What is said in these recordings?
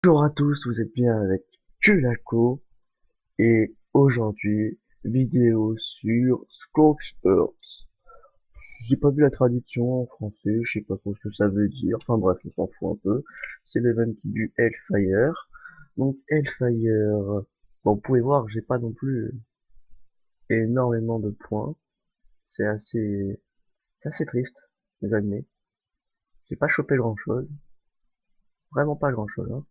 Bonjour à tous, vous êtes bien avec Kulaco et aujourd'hui, vidéo sur Scorched Earth. J'ai pas vu la traduction en français, je sais pas trop ce que ça veut dire, enfin bref, on s'en fout un peu. C'est l'event du Hellfire. Donc Hellfire, bon, vous pouvez voir, j'ai pas non plus énormément de points. C'est assez, c'est assez triste, j'admets. J'ai pas chopé grand chose, vraiment pas grand chose, hein.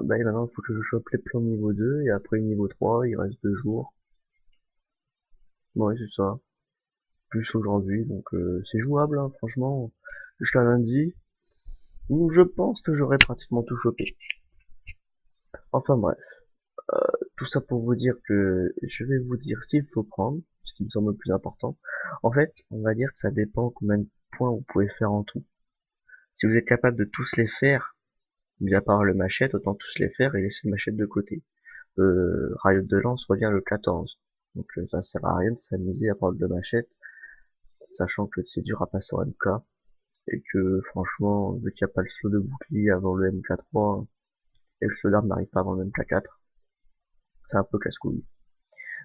Bah et maintenant il faut que je chope les plans niveau 2 et après niveau 3 il reste 2 jours. Ouais c'est ça. Plus aujourd'hui, donc c'est jouable hein, franchement. Jusqu'à lundi. Donc je pense que j'aurai pratiquement tout chopé. Enfin bref. Tout ça pour vous dire que je vais vous dire ce qu'il faut prendre, ce qui me semble le plus important. En fait, on va dire que ça dépend combien de points vous pouvez faire en tout. Si vous êtes capable de tous les faire, mis à part le machette, autant tous les faire et laisser le machette de côté. Riot de lance revient le 14. Donc ça sert à rien de s'amuser à prendre le machette, sachant que c'est dur à passer en MK, et que franchement, vu qu'il n'y a pas le slot de bouclier avant le MK3, et que le slot d'arme n'arrive pas avant le MK4, c'est un peu casse-couille.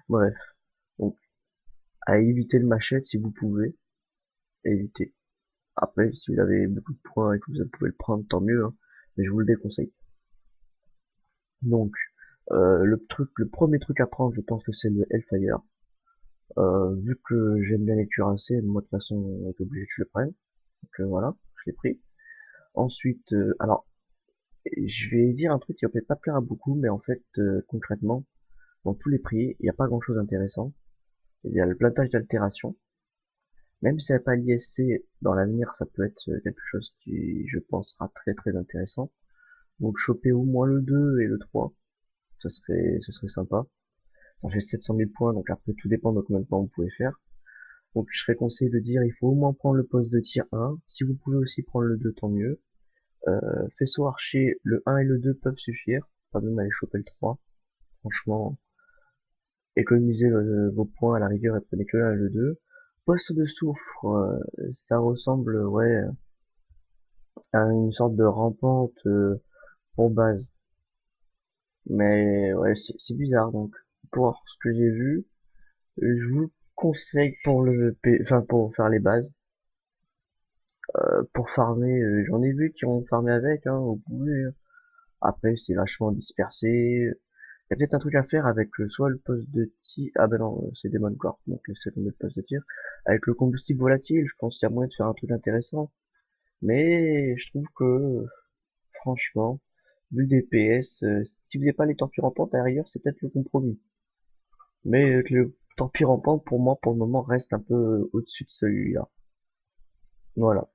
Bref, donc à éviter le machette si vous pouvez, évitez. Après, si vous avez beaucoup de points et que vous pouvez le prendre, tant mieux, hein, mais je vous le déconseille. Donc, le premier truc à prendre, je pense que c'est le Hellfire. Vu que j'aime bien les cuirassés, moi de toute façon on est obligé que je le prenne. Donc voilà, je l'ai pris. Ensuite, alors je vais dire un truc qui va peut-être pas plaire à beaucoup, mais en fait concrètement, dans tous les prix, il n'y a pas grand chose d'intéressant. Il y a le plantage d'altération. Même si ça n'a pas l'ISC, dans l'avenir ça peut être quelque chose qui je pense sera très très intéressant. Donc choper au moins le 2 et le 3, ce serait sympa. Ça fait 700 000 points, donc après tout dépend de combien de points vous pouvez faire. Donc je serais conseillé de dire il faut au moins prendre le poste de tir 1. Si vous pouvez aussi prendre le 2, tant mieux. Faisceau archer, le 1 et le 2 peuvent suffire. Pas besoin d'aller choper le 3. Franchement, économisez vos points à la rigueur et prenez que le 1 et le 2. Poste de soufre, ça ressemble ouais à une sorte de rampante pour base. Mais ouais, c'est bizarre donc. Pour ce que j'ai vu, je vous conseille pour enfin pour faire les bases. Pour farmer, j'en ai vu qui ont farmé avec, hein, vous pouvez, hein. Après, c'est vachement dispersé. Il y a peut-être un truc à faire avec soit le poste de tir. Ah ben non, c'est Demon Corp, donc c'est tomber le poste de tir. Avec le combustible volatile, je pense qu'il y a moyen de faire un truc intéressant. Mais je trouve que, franchement, vu le DPS, si vous n'avez pas les torpilles rampantes à l'arrière, c'est peut-être le compromis. Mais le torpille rampante, pour moi, pour le moment, reste un peu au-dessus de celui-là. Voilà.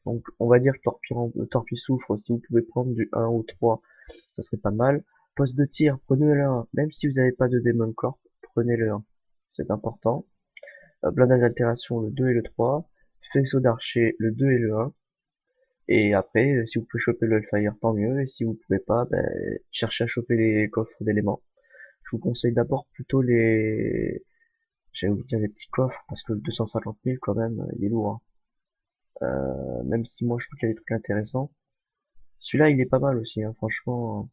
Donc, on va dire torpille soufre, si vous pouvez prendre du 1 ou 3, ça serait pas mal. Poste de tir, prenez le 1. Même si vous n'avez pas de Demon Corp, prenez le 1. C'est important. Blindage d'altération, le 2 et le 3. Faisceau d'archer, le 2 et le 1. Et après, si vous pouvez choper le Hellfire, tant mieux. Et si vous pouvez pas, ben, cherchez à choper les coffres d'éléments. Je vous conseille d'abord plutôt j'allais vous dire les petits coffres, parce que le 250 000, quand même, il est lourd, hein. Même si moi je trouve qu'il y a des trucs intéressants. Celui-là, il est pas mal aussi, hein, franchement.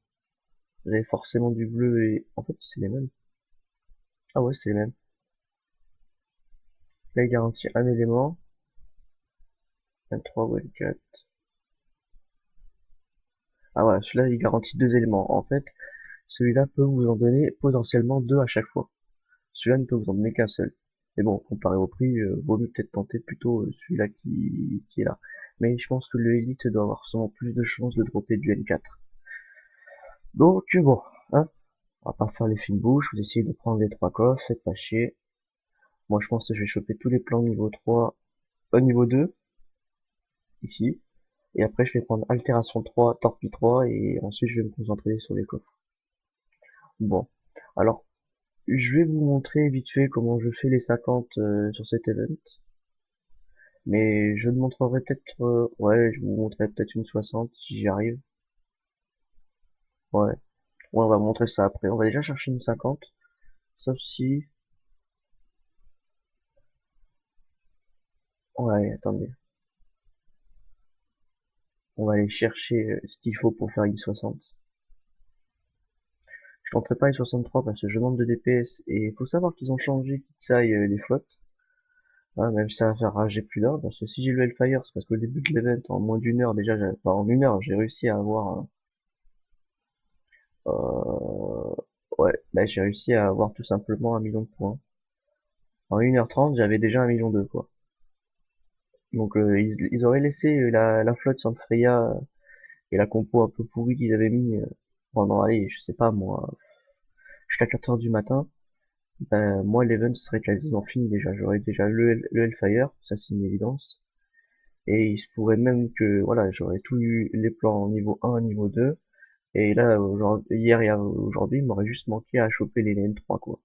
Vous avez forcément du bleu et... En fait, c'est les mêmes. Ah ouais, c'est les mêmes. Là, il garantit un élément. 23 ou 24. Ah voilà, celui-là, il garantit deux éléments. En fait, celui-là peut vous en donner potentiellement deux à chaque fois. Celui-là ne peut vous en donner qu'un seul. Mais bon, comparé au prix, vaut mieux peut-être tenter plutôt celui-là qui est là. Mais je pense que le Elite doit avoir sûrement plus de chances de dropper du N4. Donc bon, hein, on va pas faire les fines bouches, vous essayez de prendre les trois coffres, faites pas chier. Moi je pense que je vais choper tous les plans niveau 3, niveau 2, ici. Et après je vais prendre Altération 3, Torpille 3, et ensuite je vais me concentrer sur les coffres. Bon, alors je vais vous montrer vite fait comment je fais les 50 sur cet event. Mais je ne montrerai peut-être, ouais, je vous montrerai peut-être une 60 si j'y arrive. Ouais, ouais, on va montrer ça après. On va déjà chercher une 50, sauf si, ouais, attendez. On va aller chercher ce qu'il faut pour faire I-60. Je tenterai pas I-63 parce que je manque de DPS et il faut savoir qu'ils ont changé Kitsai les flottes. Hein, même si ça va faire rager plus d'un, parce que si j'ai le Hellfire, c'est parce qu'au début de l'event, en moins d'une heure déjà, enfin en une heure, j'ai réussi à avoir ouais, bah, j'ai réussi à avoir tout simplement 1 million de points. En 1h30, j'avais déjà 1 million quoi. Donc ils auraient laissé la flotte sans Freya et la compo un peu pourrie qu'ils avaient mis pendant, allez, je sais pas moi, jusqu'à 4 heures du matin. Ben, moi, l'event serait quasiment fini déjà. J'aurais déjà le Hellfire, ça c'est une évidence. Et il se pourrait même que, voilà, j'aurais tout eu les plans niveau 1, niveau 2. Et là, hier et aujourd'hui, il m'aurait juste manqué à choper les N3, quoi.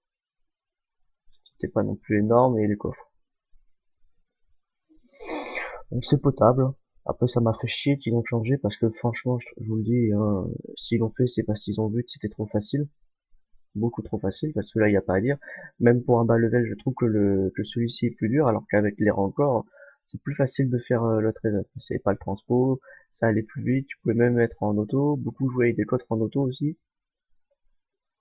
C'était pas non plus énorme et les coffres. Donc c'est potable. Après, ça m'a fait chier qu'ils ont changé parce que franchement, je vous le dis, hein, s'ils l'ont fait, c'est parce qu'ils ont vu que c'était trop facile. Beaucoup trop facile parce que là, il n'y a pas à dire. Même pour un bas level, je trouve que celui-ci est plus dur alors qu'avec les renforts, c'est plus facile de faire l'autre event. C'est pas le transpo, ça allait plus vite, tu pouvais même être en auto. Beaucoup jouaient avec des cotres en auto aussi.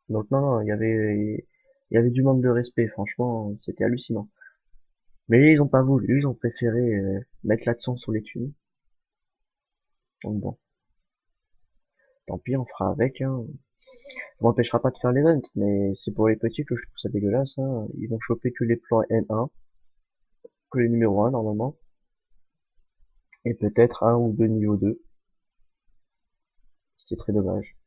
Donc non, non, il y avait du manque de respect, franchement, c'était hallucinant. Mais ils ont pas voulu, ils ont préféré mettre l'accent sur les thunes. Donc bon, tant pis, on fera avec, hein. Ça m'empêchera pas de faire l'event, mais c'est pour les petits que je trouve ça dégueulasse, hein. Ils vont choper que les plans N1, que les numéros 1 normalement, et peut-être un ou deux niveau 2. C'était très dommage.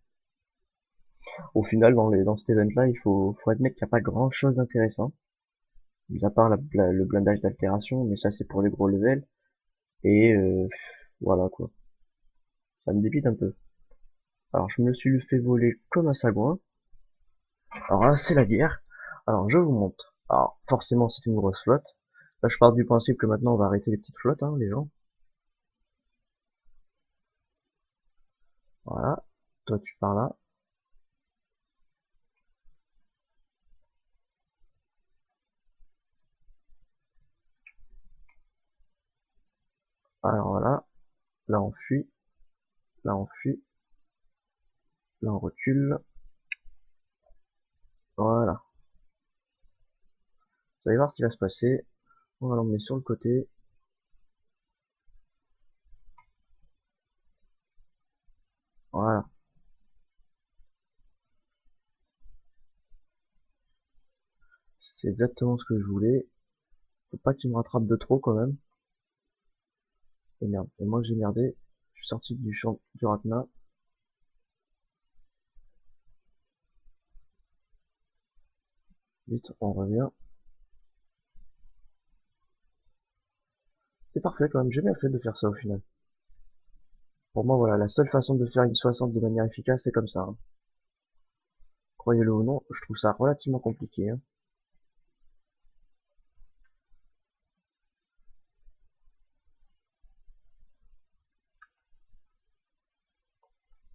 Au final, dans cet event-là, faut admettre qu'il n'y a pas grand-chose d'intéressant, mis à part le blindage d'altération, mais ça c'est pour les gros levels, et voilà quoi. Ça me débite un peu. Alors je me suis fait voler comme un sagouin. Alors là, c'est la guerre. Alors je vous montre. Alors forcément c'est une grosse flotte. Là je pars du principe que maintenant on va arrêter les petites flottes, hein, les gens. Voilà. Toi tu pars là. Alors voilà. Là on fuit. Là on fuit. Là on recule. Voilà. Vous allez voir ce qui va se passer. On va l'emmener sur le côté. Voilà. C'est exactement ce que je voulais. Faut pas qu'il me rattrape de trop quand même. Et merde. Et moi j'ai merdé. Je suis sorti du champ du Ratna. Vite, on revient. C'est parfait quand même. J'ai bien fait de faire ça au final. Pour moi, voilà, la seule façon de faire une 60 de manière efficace, c'est comme ça, hein. Croyez-le ou non, je trouve ça relativement compliqué, hein.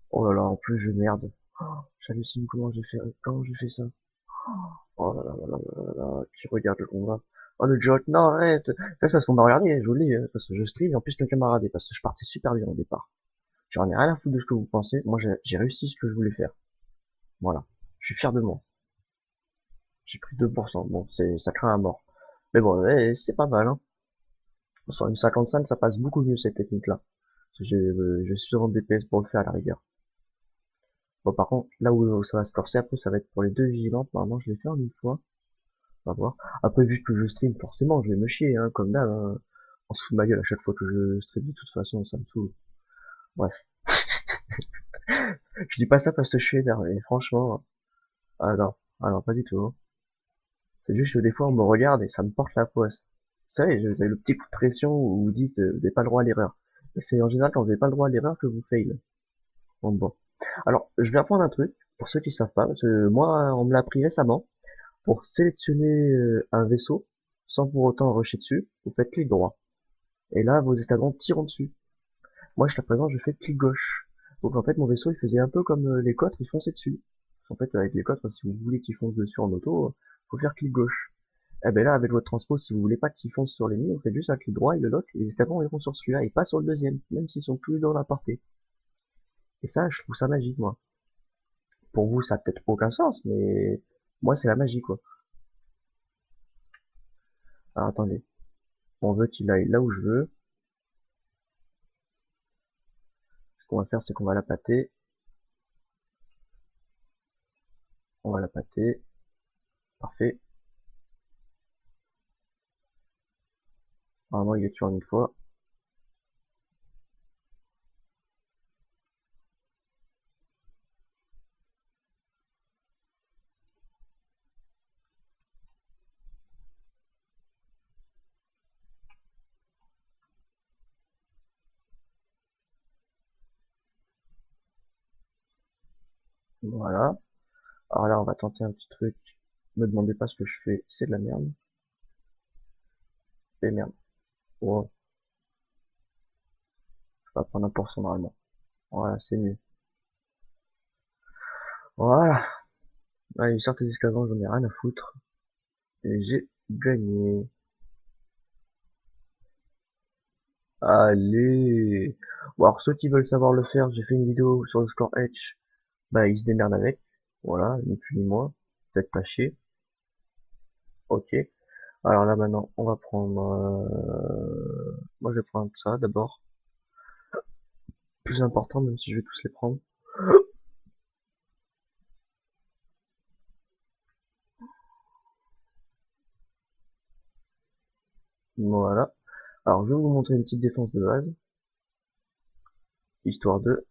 Oh là là, en plus je merde. Oh, j'hallucine comment j'ai fait ça. Oh là là là là là là là, qui regarde le combat. Oh le joke, non arrête. Ça c'est parce qu'on m'a regardé, je vous le dis, parce que je stream et en plus quelqu'un m'a regardé, parce que je partais super bien au départ. J'en ai rien à foutre de ce que vous pensez, moi j'ai réussi ce que je voulais faire. Voilà. Je suis fier de moi. J'ai pris 2%, bon, ça craint à mort. Mais bon, ouais, c'est pas mal, hein. Sur une 55, ça passe beaucoup mieux cette technique-là. Je suis en DPS pour le faire à la rigueur. Bon, par contre, là où ça va se corser, après, ça va être pour les deux vigilantes. Normalement, je vais faire une fois. On va voir. Après, vu que je stream, forcément, je vais me chier, hein, comme d'hab, hein. On se fout de ma gueule à chaque fois que je stream, de toute façon, ça me saoule. Bref. Je dis pas ça parce que je suis énervé, franchement. Ah non. Ah non, pas du tout, hein. C'est juste que des fois, on me regarde et ça me porte la poisse. Vous savez, vous avez le petit coup de pression où vous dites, vous n'avez pas le droit à l'erreur. C'est en général quand vous n'avez pas le droit à l'erreur que vous fail. Donc bon. Alors, je vais apprendre un truc, pour ceux qui savent pas, parce que moi, on me l'a appris récemment. Pour sélectionner un vaisseau, sans pour autant rusher dessus, vous faites clic droit. Et là, vos escadrons tirent dessus. Moi, jusqu'à présent, je fais clic gauche. Donc en fait, mon vaisseau, il faisait un peu comme les cotres, il fonçait dessus. En fait, avec les cotres, si vous voulez qu'ils foncent dessus en auto, faut faire clic gauche. Eh ben là, avec votre transpo, si vous voulez pas qu'ils foncent sur l'ennemi, vous faites juste un clic droit, il le lock, et les esclaves ils vont sur celui-là, et pas sur le deuxième, même s'ils sont plus dans la portée. Et ça, je trouve ça magique, moi. Pour vous, ça a peut-être aucun sens, mais moi, c'est la magie, quoi. Alors, attendez. On veut qu'il aille là où je veux. Ce qu'on va faire, c'est qu'on va la pâter. On va la pâter. Parfait. Normalement, il est tué en une fois. Voilà. Alors là, on va tenter un petit truc. Me demandez pas ce que je fais, c'est de la merde. Et merde. Oh, je vais pas prendre un pourcent normalement. Voilà, c'est mieux. Voilà. Allez, sortez des esclaves, j'en ai rien à foutre. Et j'ai gagné. Allez. Bon, alors ceux qui veulent savoir le faire, j'ai fait une vidéo sur le score Edge. Bah, ils se démerdent avec. Voilà, ni plus ni moins. Faites pas chier. Ok. Alors là, maintenant, on va prendre... moi, je vais prendre ça d'abord. Plus important, même si je vais tous les prendre. Voilà. Alors, je vais vous montrer une petite défense de base. Histoire de...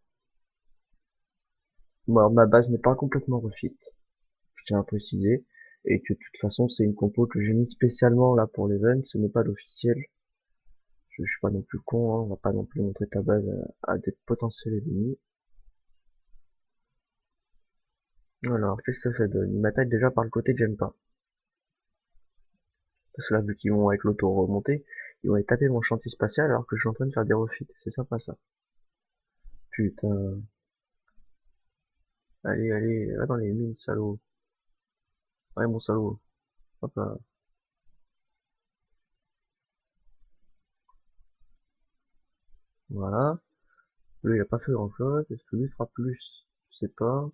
Bon, alors, ma base n'est pas complètement refit. Je tiens à préciser. Et que de toute façon, c'est une compo que j'ai mis spécialement là pour l'event. Ce n'est pas l'officiel. Je suis pas non plus con, hein. On va pas non plus montrer ta base à des potentiels ennemis. Alors, qu'est-ce que ça donne? Ils m'attaquent déjà par le côté que j'aime pas. Parce que là, vu qu'ils vont avec l'auto remonter, ils vont aller taper mon chantier spatial alors que je suis en train de faire des refits. C'est sympa ça. Putain. Allez, allez, va dans les mines, salaud. Ouais, mon salaud. Hop là. Voilà. Lui, il a pas fait grand chose. Est-ce que lui fera plus? Je sais pas.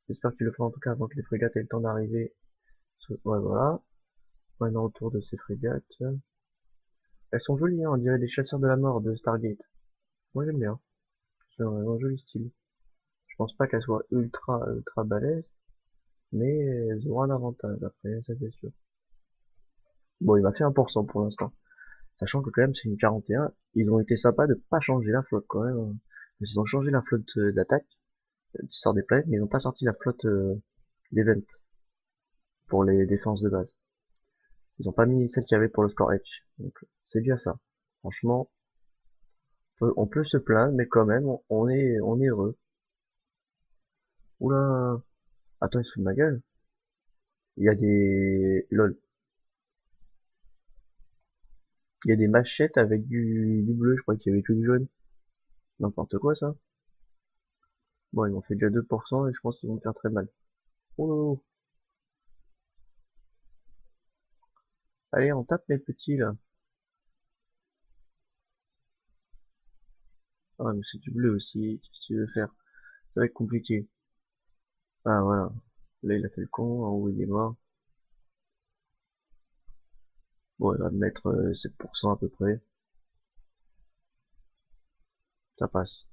J'espère qu'il le fera en tout cas avant que les frégates aient le temps d'arriver. Ouais, voilà. Maintenant, autour de ces frégates. Elles sont jolies, hein. On dirait des chasseurs de la mort de Stargate. Moi, j'aime bien. C'est un joli style. Je pense pas qu'elles soient ultra balèzes, mais elles auront un avantage après, ça c'est sûr. Bon, il m'a fait 1% pour l'instant. Sachant que quand même c'est une 41, ils ont été sympas de pas changer la flotte quand même, hein. Ils ont changé la flotte d'attaque, qui sort des planètes, mais ils n'ont pas sorti la flotte d'event pour les défenses de base. Ils ont pas mis celle qu'il y avait pour le score Edge. Donc c'est bien ça. Franchement, on peut se plaindre, mais quand même, on est heureux. Oula, attends, il se fout de ma gueule. Il y a des... LOL. Il y a des machettes avec du bleu, je crois qu'il y avait que du jaune. N'importe quoi ça. Bon, ils m'ont fait déjà 2% et je pense qu'ils vont me faire très mal. Oh, allez, on tape les petits là. Ah, mais c'est du bleu aussi, qu'est-ce que tu veux faire? Ça va être compliqué. Ah, voilà. Là, il a fait le con, en haut, il est mort. Bon, il va me mettre 7% à peu près. Ça passe.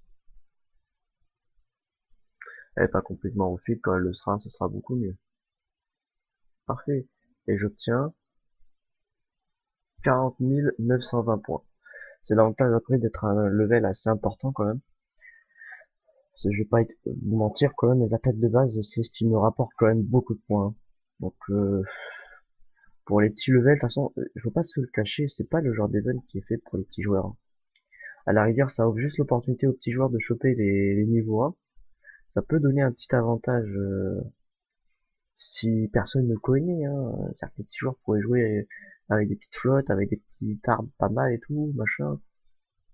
Elle est pas complètement au fil, quand elle le sera, ce sera beaucoup mieux. Parfait. Et j'obtiens 40 920 points. C'est l'avantage après d'être à un level assez important quand même. Parce que je vais pas vous mentir quand même, les attaques de base, c'est ce qui me rapporte quand même beaucoup de points, hein. Donc pour les petits levels, de toute façon, il faut pas se le cacher, c'est pas le genre d'event qui est fait pour les petits joueurs, hein. À la rigueur, ça offre juste l'opportunité aux petits joueurs de choper les niveaux 1. Ça peut donner un petit avantage si personne ne connaît, hein. C'est-à-dire que les petits joueurs pourraient jouer avec des petites flottes, avec des petits arbres pas mal et tout, machin.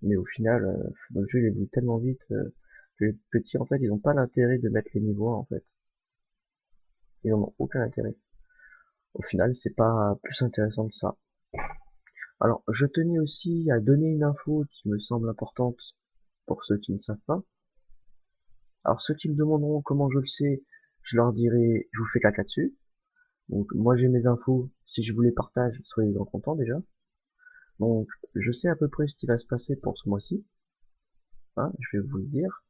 Mais au final, le jeu il évolue tellement vite que les petits, en fait, ils n'ont pas l'intérêt de mettre les niveaux 1, en fait. Ils n'en ont aucun intérêt. Au final, c'est pas plus intéressant que ça. Alors, je tenais aussi à donner une info qui me semble importante pour ceux qui ne savent pas. Alors, ceux qui me demanderont comment je le sais, je leur dirai, je vous fais caca dessus. Donc, moi j'ai mes infos, si je vous les partage, soyez-en contents déjà. Donc, je sais à peu près ce qui va se passer pour ce mois-ci, hein, je vais vous le dire.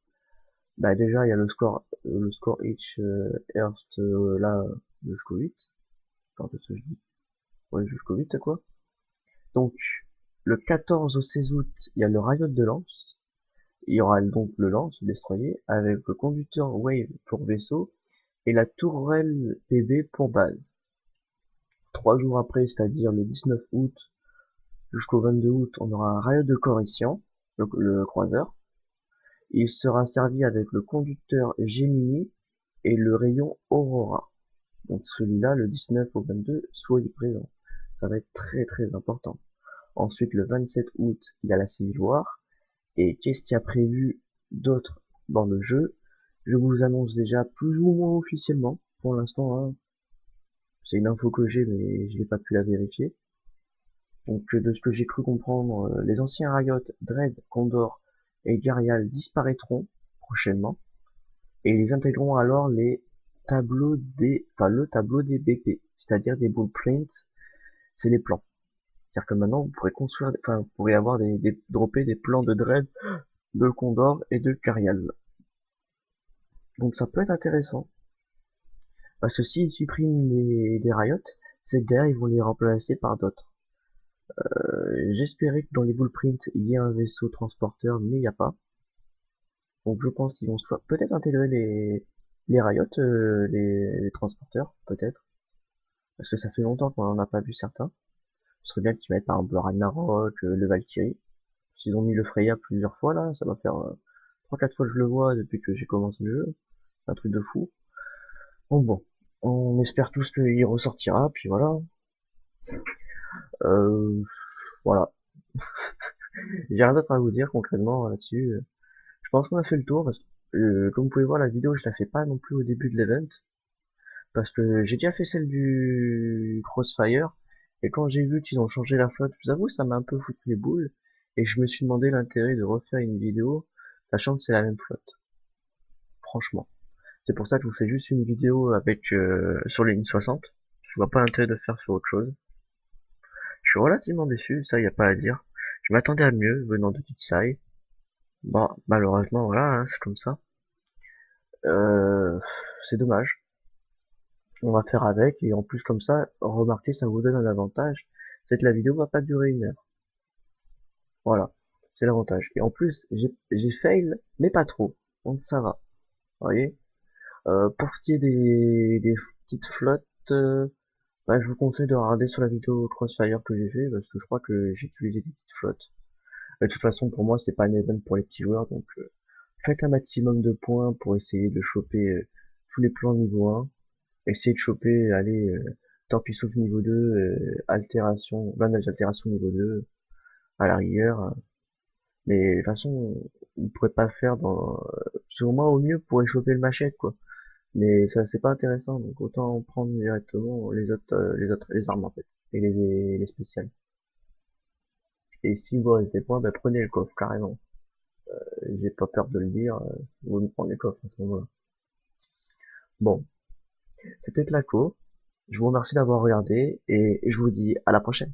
Bah déjà, il y a le score each Earth là jusqu'au 8. Attends, qu'est-ce que je dis? Ouais, jusqu'au 8 quoi. Donc, le 14 au 16 août, il y a le Riot de Lance. Il y aura donc le Lance, le destroyer, avec le conducteur Wave pour vaisseau et la tourelle PB pour base. 3 jours après, c'est-à-dire le 19 août jusqu'au 22 août, on aura un Riot de Correction, le croiseur. Il sera servi avec le conducteur Gemini et le rayon Aurora. Donc celui-là, le 19 au 22, soyez présents. Ça va être très très important. Ensuite, le 27 août, il y a la Civil War. Et qu'est-ce qu'il y a prévu d'autre dans le jeu? Je vous annonce déjà plus ou moins officiellement, pour l'instant, hein. C'est une info que j'ai, mais je n'ai pas pu la vérifier. Donc de ce que j'ai cru comprendre, les anciens Riot, Dread, Condor et Garial disparaîtront prochainement. Et ils intégreront alors le tableau des BP, c'est-à-dire des blueprints, c'est les plans. C'est-à-dire que maintenant, vous pourrez construire, enfin, vous pourrez avoir dropper des plans de Dread, de Condor et de Carial. Donc ça peut être intéressant. Parce que s'ils suppriment des Riot, c'est que derrière, ils vont les remplacer par d'autres. J'espérais que dans les blueprints, il y ait un vaisseau transporteur, mais il n'y a pas. Donc je pense qu'ils vont soit peut-être intégrer les Riot, les transporteurs, peut-être. Parce que ça fait longtemps qu'on n'en a pas vu certains. Ce serait bien qu'ils mettent par exemple le Ragnarok, le Valkyrie. S'ils ont mis le Freya plusieurs fois là, ça va faire 3-4 fois que je le vois depuis que j'ai commencé le jeu. C'est un truc de fou. Donc bon, on espère tous qu'il ressortira, puis voilà. Euh, voilà. J'ai rien d'autre à vous dire concrètement là-dessus. Je pense qu'on a fait le tour, parce que comme vous pouvez voir la vidéo, je la fais pas non plus au début de l'event. Parce que j'ai déjà fait celle du Crossfire, et quand j'ai vu qu'ils ont changé la flotte, je vous avoue, ça m'a un peu foutu les boules, et je me suis demandé l'intérêt de refaire une vidéo, sachant que c'est la même flotte. Franchement. C'est pour ça que je vous fais juste une vidéo avec sur les 60. Je vois pas l'intérêt de faire sur autre chose. Je suis relativement déçu, ça y a pas à dire. Je m'attendais à mieux venant de Pitsai. Bon, malheureusement, voilà, hein, c'est comme ça. Euh, c'est dommage. On va faire avec, et en plus comme ça, remarquez, ça vous donne un avantage, c'est que la vidéo va pas durer 1 heure. Voilà, c'est l'avantage. Et en plus, j'ai fail, mais pas trop, donc ça va. Vous voyez, pour ce qui est des petites flottes, bah, je vous conseille de regarder sur la vidéo Crossfire que j'ai fait, parce que je crois que j'ai utilisé des petites flottes. De toute façon, pour moi, c'est pas un event pour les petits joueurs, donc faites un maximum de points pour essayer de choper tous les plans niveau 1. Essayez de choper, allez, Torpille niveau 2, altération, bandage altération niveau 2, à la rigueur. Mais de toute façon, vous pourrez pas le faire selon moi, au mieux, vous pourrez choper le machette, quoi. Mais ça, c'est pas intéressant, donc autant prendre directement les armes, en fait. Et les spéciales. Et si vous restez des points, bah, prenez le coffre, carrément. J'ai pas peur de le dire, vous me prenez le coffre, à ce moment-là. Bon. C'était Tlaco. Je vous remercie d'avoir regardé et je vous dis à la prochaine.